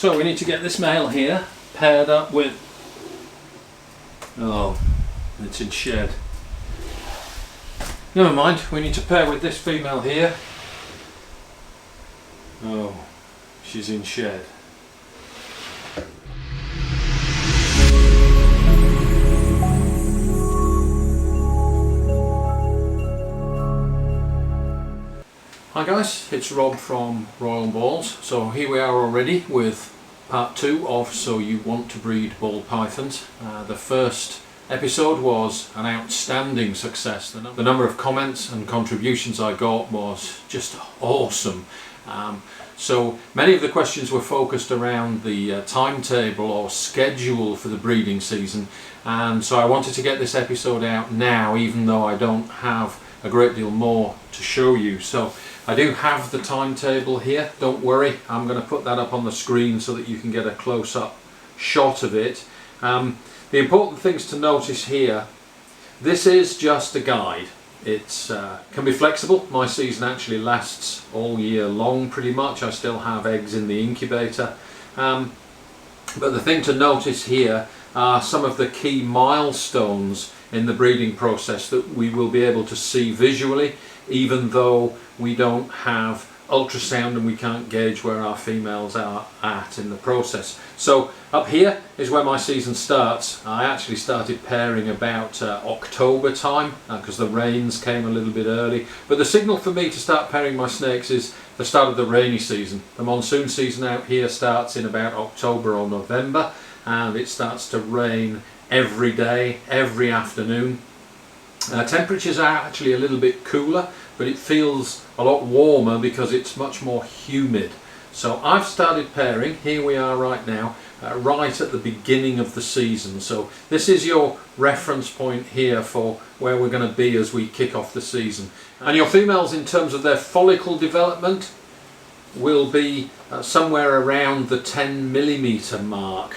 So we need to get this male here paired up with, oh, it's in shed. Never mind, we need to pair with this female here. Oh, she's in shed. Hi guys, it's Rob from Royal Balls. So here we are already with part 2 of So You Want to Breed Ball Pythons. The first episode was an outstanding success. The number of comments and contributions I got was just awesome. So many of the questions were focused around the timetable or schedule for the breeding season, and so I wanted to get this episode out now, even though I don't have a great deal more to show you. So I do have the timetable here, don't worry, I'm going to put that up on the screen so that you can get a close-up shot of it. The important things to notice here, this is just a guide. It can be flexible. My season actually lasts all year long pretty much. I still have eggs in the incubator. But the thing to notice here are some of the key milestones in the breeding process that we will be able to see visually, even though we don't have ultrasound and we can't gauge where our females are at in the process. So up here is where my season starts. I actually started pairing about October time because the rains came a little bit early, but the signal for me to start pairing my snakes is the start of the rainy season. The monsoon season out here starts in about October or November, and it starts to rain every day, every afternoon. Temperatures are actually a little bit cooler, but it feels a lot warmer because it's much more humid. So I've started pairing, here we are right now, right at the beginning of the season. So this is your reference point here for where we're going to be as we kick off the season. And your females, in terms of their follicle development, will be somewhere around the 10mm mark.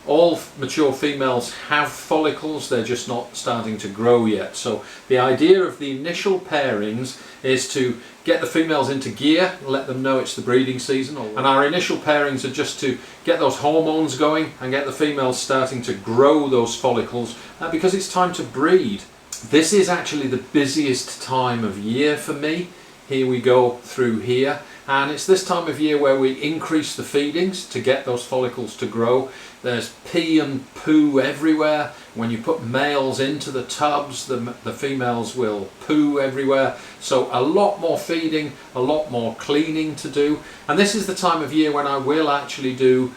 All mature females have follicles, they're just not starting to grow yet. So the idea of the initial pairings is to get the females into gear, let them know it's the breeding season. And our initial pairings are just to get those hormones going and get the females starting to grow those follicles because it's time to breed. This is actually the busiest time of year for me. Here we go through here, and it's this time of year where we increase the feedings to get those follicles to grow. There's pee and poo everywhere. When you put males into the tubs, the females will poo everywhere. So a lot more feeding, a lot more cleaning to do. And this is the time of year when I will actually do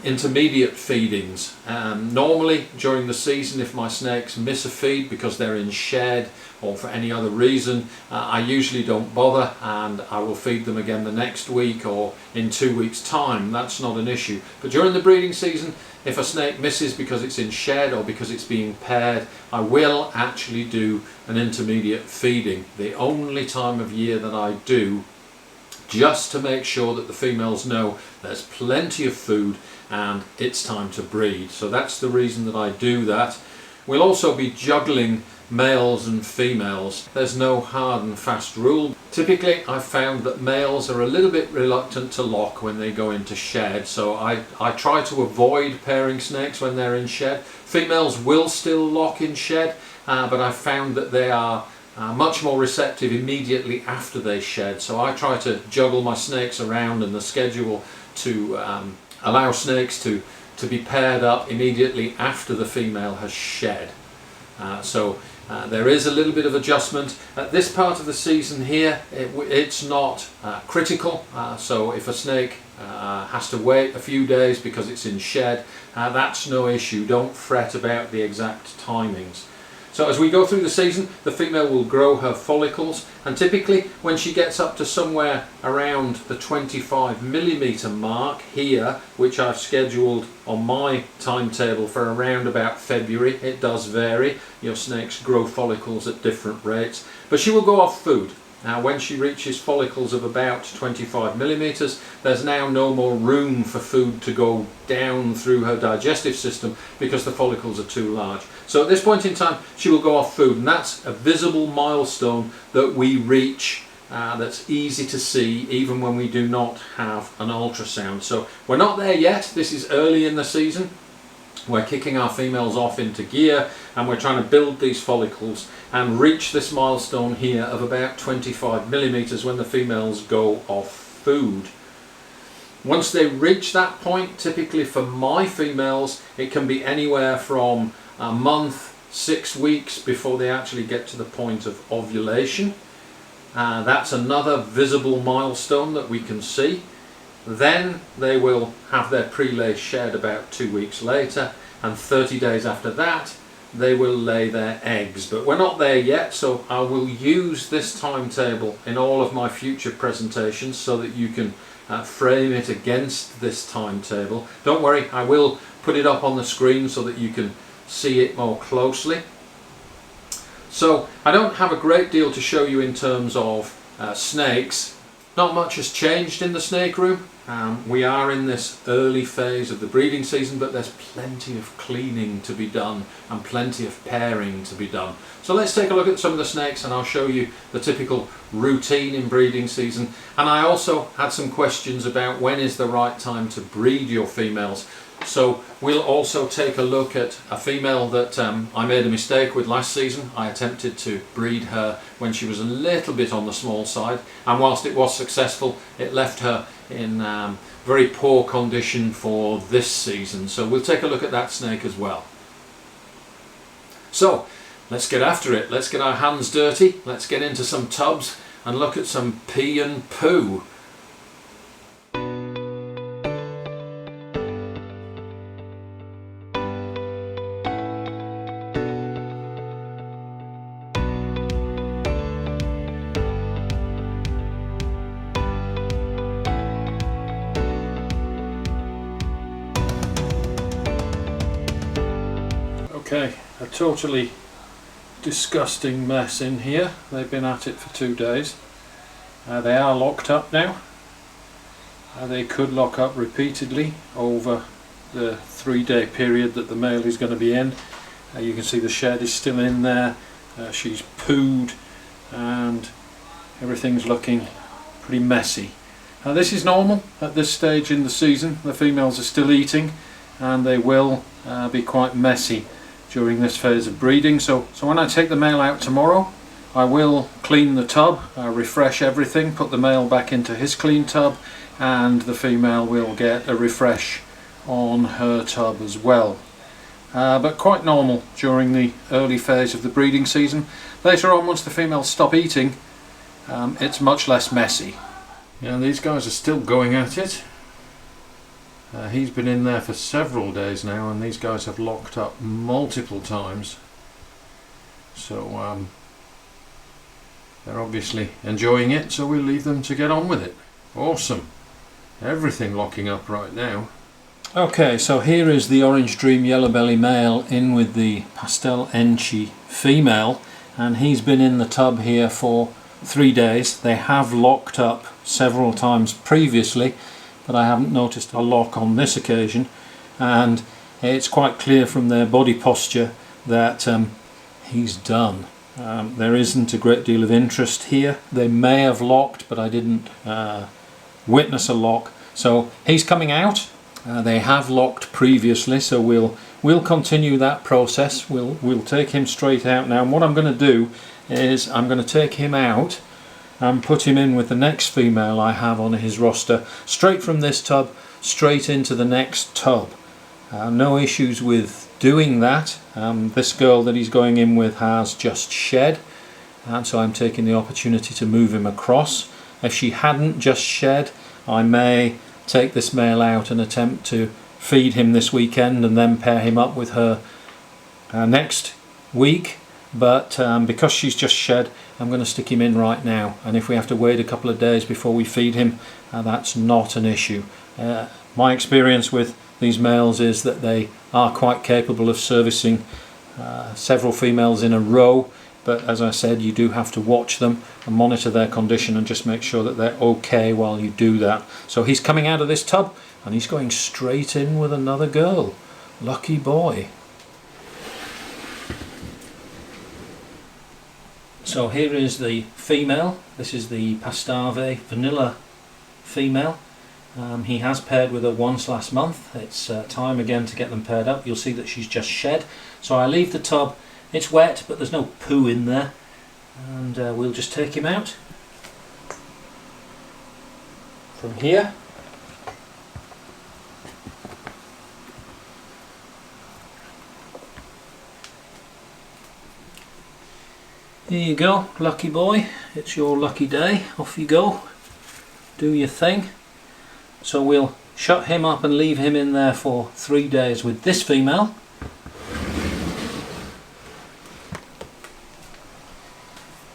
intermediate feedings. Normally during the season, if my snakes miss a feed because they're in shed or for any other reason, I usually don't bother and I will feed them again the next week or in 2 weeks' time. That's not an issue. But during the breeding season, if a snake misses because it's in shed or because it's being paired, I will actually do an intermediate feeding. The only time of year that I do, just to make sure that the females know there's plenty of food and it's time to breed. So that's the reason that I do that. We'll also be juggling males and females. There's no hard and fast rule. Typically I've found that males are a little bit reluctant to lock when they go into shed, so I try to avoid pairing snakes when they're in shed. Females will still lock in shed, but I've found that they are much more receptive immediately after they shed. So I try to juggle my snakes around and the schedule to allow snakes to be paired up immediately after the female has shed. There is a little bit of adjustment. At this part of the season here, it's not critical. So if a snake has to wait a few days because it's in shed, that's no issue. Don't fret about the exact timings. So as we go through the season, the female will grow her follicles, and typically when she gets up to somewhere around the 25mm mark here, which I've scheduled on my timetable for around about February, it does vary, your snakes grow follicles at different rates, but she will go off food. Now when she reaches follicles of about 25mm, there's now no more room for food to go down through her digestive system because the follicles are too large. So at this point in time she will go off food, and that's a visible milestone that we reach that's easy to see even when we do not have an ultrasound. So we're not there yet. This is early in the season. We're kicking our females off into gear and we're trying to build these follicles and reach this milestone here of about 25 millimeters when the females go off food. Once they reach that point, typically for my females, it can be anywhere from a month, 6 weeks before they actually get to the point of ovulation. That's another visible milestone that we can see. Then they will have their prelay shed about 2 weeks later, and 30 days after that they will lay their eggs. But we're not there yet, so I will use this timetable in all of my future presentations so that you can frame it against this timetable. Don't worry, I will put it up on the screen so that you can see it more closely. So I don't have a great deal to show you in terms of snakes. Not much has changed in the snake room. We are in this early phase of the breeding season, but there's plenty of cleaning to be done and plenty of pairing to be done. So let's take a look at some of the snakes and I'll show you the typical routine in breeding season. And I also had some questions about when is the right time to breed your females. So we'll also take a look at a female that I made a mistake with last season. I attempted to breed her when she was a little bit on the small side, and whilst it was successful, it left her in very poor condition for this season. So we'll take a look at that snake as well. So let's get after it. Let's get our hands dirty. Let's get into some tubs and look at some pee and poo. Okay, a totally disgusting mess in here. They've been at it for 2 days. They are locked up now. They could lock up repeatedly over the 3-day period that the male is going to be in. You can see the shed is still in there. She's pooed and everything's looking pretty messy. This is normal at this stage in the season. The females are still eating and they will be quite messy during this phase of breeding. So when I take the male out tomorrow, I will clean the tub, refresh everything, put the male back into his clean tub, and the female will get a refresh on her tub as well. But quite normal during the early phase of the breeding season. Later on, once the females stop eating, it's much less messy. Yeah, these guys are still going at it. He's been in there for several days now, and these guys have locked up multiple times. So they're obviously enjoying it, so we'll leave them to get on with it. Awesome. Everything locking up right now. Okay, so here is the Orange Dream Yellow Belly male in with the Pastel Enchi female, and he's been in the tub here for 3 days. They have locked up several times previously, but I haven't noticed a lock on this occasion, and it's quite clear from their body posture that he's done. There isn't a great deal of interest here. They may have locked, but I didn't witness a lock. So he's coming out. They have locked previously, so we'll continue that process. We'll take him straight out now, and what I'm going to do is I'm going to take him out and put him in with the next female I have on his roster, straight from this tub straight into the next tub. No issues with doing that. This girl that he's going in with has just shed, and so I'm taking the opportunity to move him across. If she hadn't just shed, I may take this male out and attempt to feed him this weekend and then pair him up with her next week, but because she's just shed, I'm going to stick him in right now, and if we have to wait a couple of days before we feed him, that's not an issue. My experience with these males is that they are quite capable of servicing several females in a row, but as I said, you do have to watch them and monitor their condition and just make sure that they're okay while you do that. So he's coming out of this tub and he's going straight in with another girl. Lucky boy. So here is the female. This is the Pastave vanilla female. He has paired with her once last month. It's time again to get them paired up. You'll see that she's just shed. So I leave the tub. It's wet, but there's no poo in there. And we'll just take him out from here. Here you go, lucky boy. It's your lucky day. Off you go. Do your thing. So we'll shut him up and leave him in there for 3 days with this female.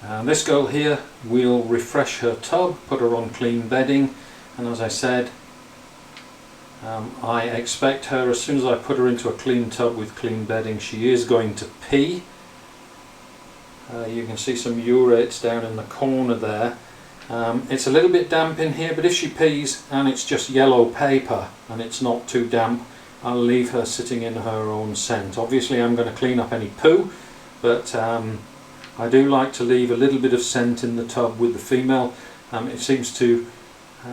And this girl here, we'll refresh her tub, put her on clean bedding, and as I said, I expect her, as soon as I put her into a clean tub with clean bedding, she is going to pee. You can see some urates down in the corner there. It's a little bit damp in here, but if she pees and it's just yellow paper and it's not too damp, I'll leave her sitting in her own scent. Obviously I'm going to clean up any poo, but I do like to leave a little bit of scent in the tub with the female. It seems to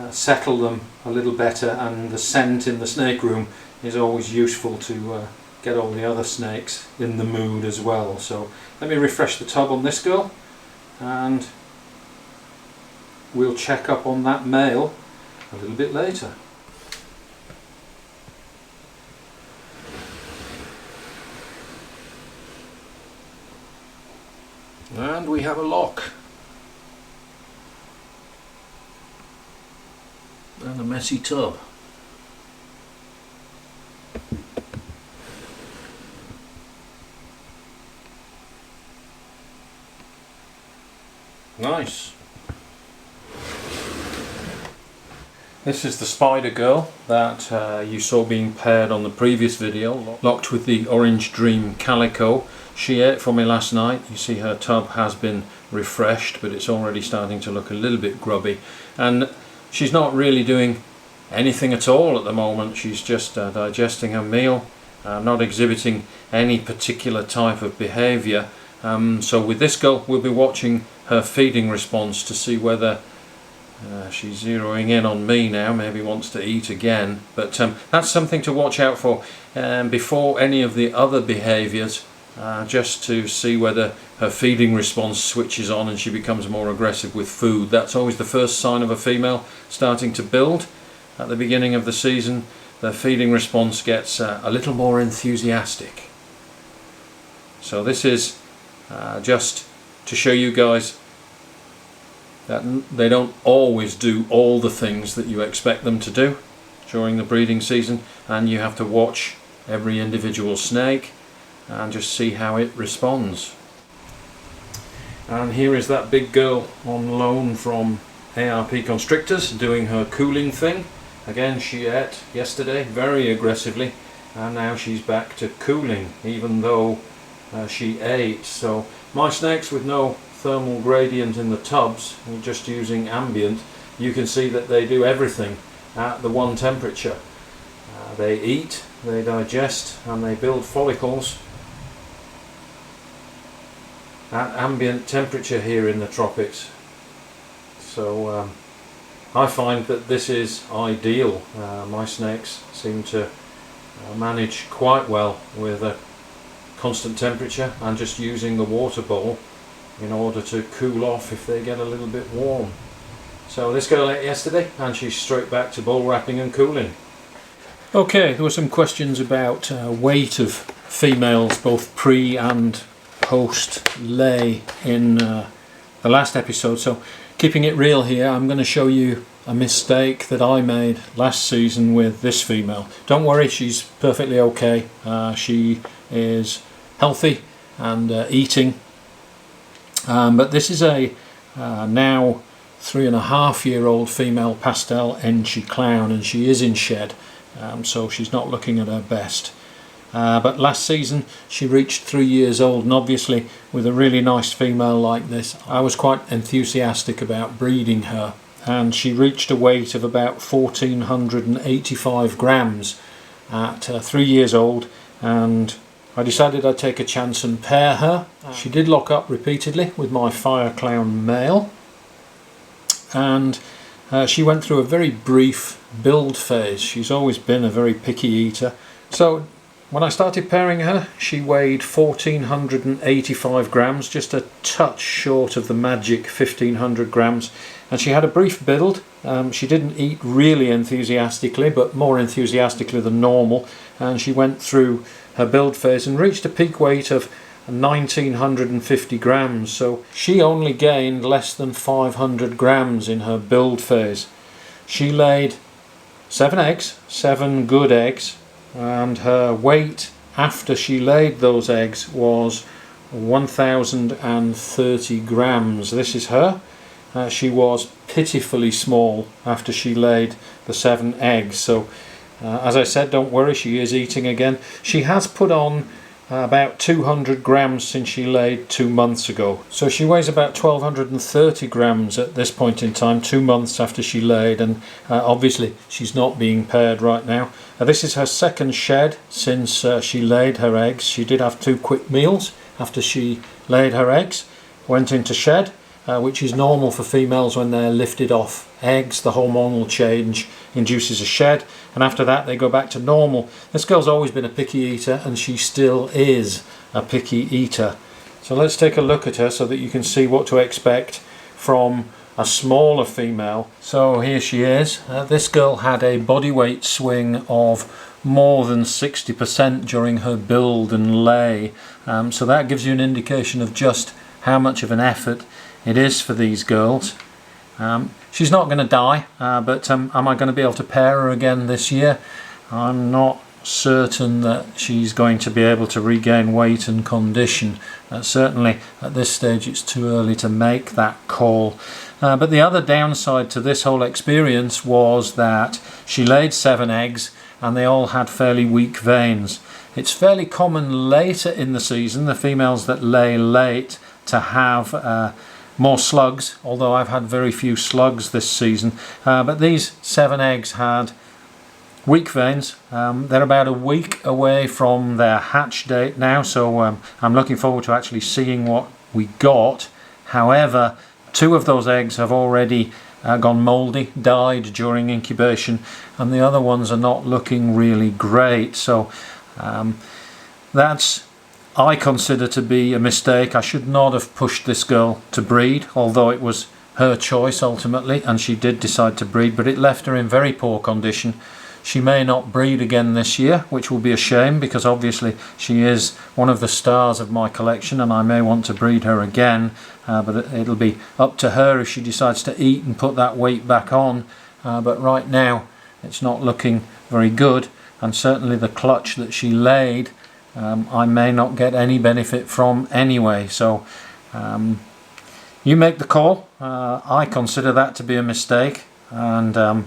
settle them a little better, and the scent in the snake room is always useful to get all the other snakes in the mood as well. So let me refresh the tub on this girl and we'll check up on that male a little bit later. And we have a lock and a messy tub. Nice. This is the spider girl that you saw being paired on the previous video, locked with the Orange Dream Calico. She ate for me last night. You see her tub has been refreshed, but it's already starting to look a little bit grubby. And she's not really doing anything at all at the moment. She's just digesting her meal, not exhibiting any particular type of behaviour. So with this girl, we'll be watching her feeding response to see whether she's zeroing in on me now, maybe wants to eat again. But that's something to watch out for before any of the other behaviours, just to see whether her feeding response switches on and she becomes more aggressive with food. That's always the first sign of a female starting to build. At the beginning of the season, the feeding response gets a little more enthusiastic. So this is just to show you guys that they don't always do all the things that you expect them to do during the breeding season, and you have to watch every individual snake and just see how it responds. And here is that big girl on loan from ARP Constrictors doing her cooling thing. Again, she ate yesterday very aggressively, and now she's back to cooling even though she ate. So my snakes with no thermal gradient in the tubs, and just using ambient, you can see that they do everything at the one temperature. They eat, they digest, and they build follicles at ambient temperature here in the tropics. So I find that this is ideal. My snakes seem to manage quite well with a constant temperature and just using the water bowl in order to cool off if they get a little bit warm. So this girl ate yesterday and she's straight back to bowl wrapping and cooling. Okay, there were some questions about weight of females both pre and post lay in the last episode, so keeping it real here, I'm going to show you a mistake that I made last season with this female. Don't worry, she's perfectly okay. She is healthy and eating. But this is a now 3.5-year-old female pastel Enchi clown, and she is in shed, so she's not looking at her best. But last season she reached 3 years old, and obviously with a really nice female like this, I was quite enthusiastic about breeding her, and she reached a weight of about 1,485 grams at 3 years old, and I decided I'd take a chance and pair her. She did lock up repeatedly with my Fire Clown male, and she went through a very brief build phase. She's always been a very picky eater. So when I started pairing her, she weighed 1485 grams, just a touch short of the magic 1500 grams, and she had a brief build. She didn't eat really enthusiastically, but more enthusiastically than normal, and she went through her build phase and reached a peak weight of 1950 grams. So she only gained less than 500 grams in her build phase. She laid 7 eggs, 7 good eggs, and her weight after she laid those eggs was 1030 grams. This is her. She was pitifully small after she laid the 7 eggs. So as I said, don't worry, she is eating again. She has put on about 200 grams since she laid 2 months ago. So she weighs about 1230 grams at this point in time, 2 months after she laid, and obviously she's not being paired right now. This is her second shed since she laid her eggs. She did have 2 quick meals after she laid her eggs, went into shed, which is normal for females when they're lifted off eggs. The hormonal change induces a shed, and after that they go back to normal. This girl's always been a picky eater, and she still is a picky eater. So let's take a look at her so that you can see what to expect from a smaller female. So here she is. This girl had a body weight swing of more than 60% during her build and lay, so that gives you an indication of just how much of an effort it is for these girls. She's not going to die, but am I going to be able to pair her again this year? I'm not certain that she's going to be able to regain weight and condition. Certainly at this stage it's too early to make that call. But the other downside to this whole experience was that she laid 7 eggs and they all had fairly weak veins. It's fairly common later in the season, the females that lay late, to have more slugs, although I've had very few slugs this season. But these 7 eggs had weak veins. They're about a week away from their hatch date now, so I'm looking forward to actually seeing what we got. However, 2 of those eggs have already gone mouldy, died during incubation, and the other ones are not looking really great. So that's, I consider, to be a mistake. I should not have pushed this girl to breed, although it was her choice ultimately, and she did decide to breed, but it left her in very poor condition. She may not breed again this year, which will be a shame, because obviously she is one of the stars of my collection and I may want to breed her again, but it'll be up to her if she decides to eat and put that weight back on. But right now it's not looking very good, and certainly the clutch that she laid I may not get any benefit from anyway. So you make the call. I consider that to be a mistake, and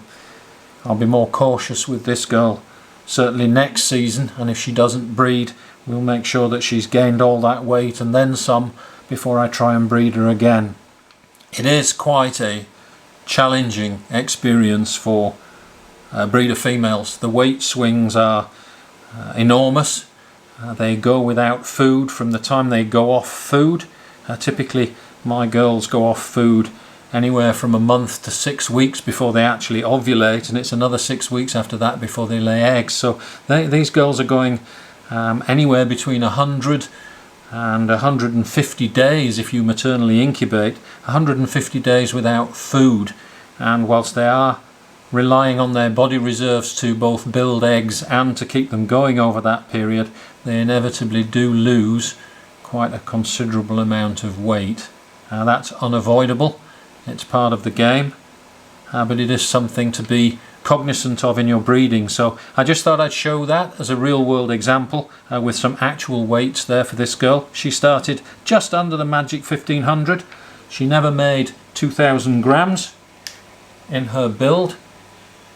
I'll be more cautious with this girl certainly next season, and if she doesn't breed, we'll make sure that she's gained all that weight and then some before I try and breed her again. It is quite a challenging experience for breeder females. The weight swings are enormous. They go without food from the time they go off food. Typically my girls go off food anywhere from a month to 6 weeks before they actually ovulate, and it's another 6 weeks after that before they lay eggs. So these girls are going anywhere between 100 and 150 days if you maternally incubate, 150 days without food. And whilst they are relying on their body reserves to both build eggs and to keep them going over that period, they inevitably do lose quite a considerable amount of weight. That's unavoidable. It's part of the game, but it is something to be cognizant of in your breeding. So I just thought I'd show that as a real world example with some actual weights there for this girl. She started just under the magic 1500. She never made 2000 grams in her build.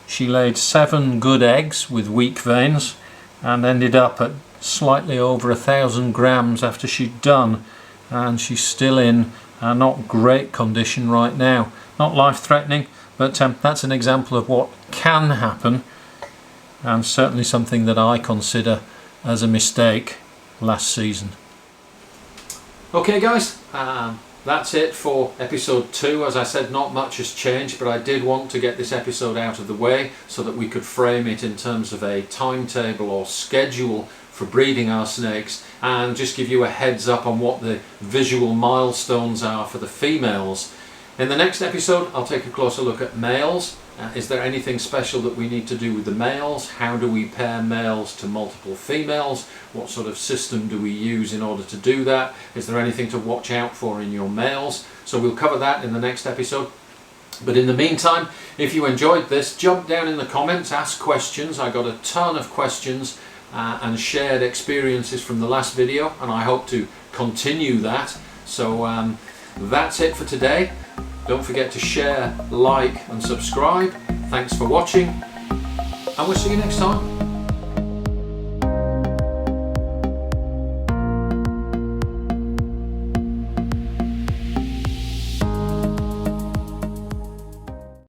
She laid 7 good eggs with weak veins and ended up at slightly over 1000 grams after she'd done, and she's still in not great condition right now. Not life-threatening, but that's an example of what can happen, and certainly something that I consider as a mistake last season. Okay guys, that's it for episode 2. As I said, not much has changed, but I did want to get this episode out of the way so that we could frame it in terms of a timetable or schedule for breeding our snakes, and just give you a heads up on what the visual milestones are for the females. In the next episode I'll take a closer look at males. Is there anything special that we need to do with the males? How do we pair males to multiple females? What sort of system do we use in order to do that? Is there anything to watch out for in your males? So we'll cover that in the next episode. But in the meantime, if you enjoyed this, jump down in the comments, ask questions. I got a ton of questions and shared experiences from the last video, and I hope to continue that. So that's it for today. Don't forget to share, like and subscribe. Thanks for watching, and we'll see you next time.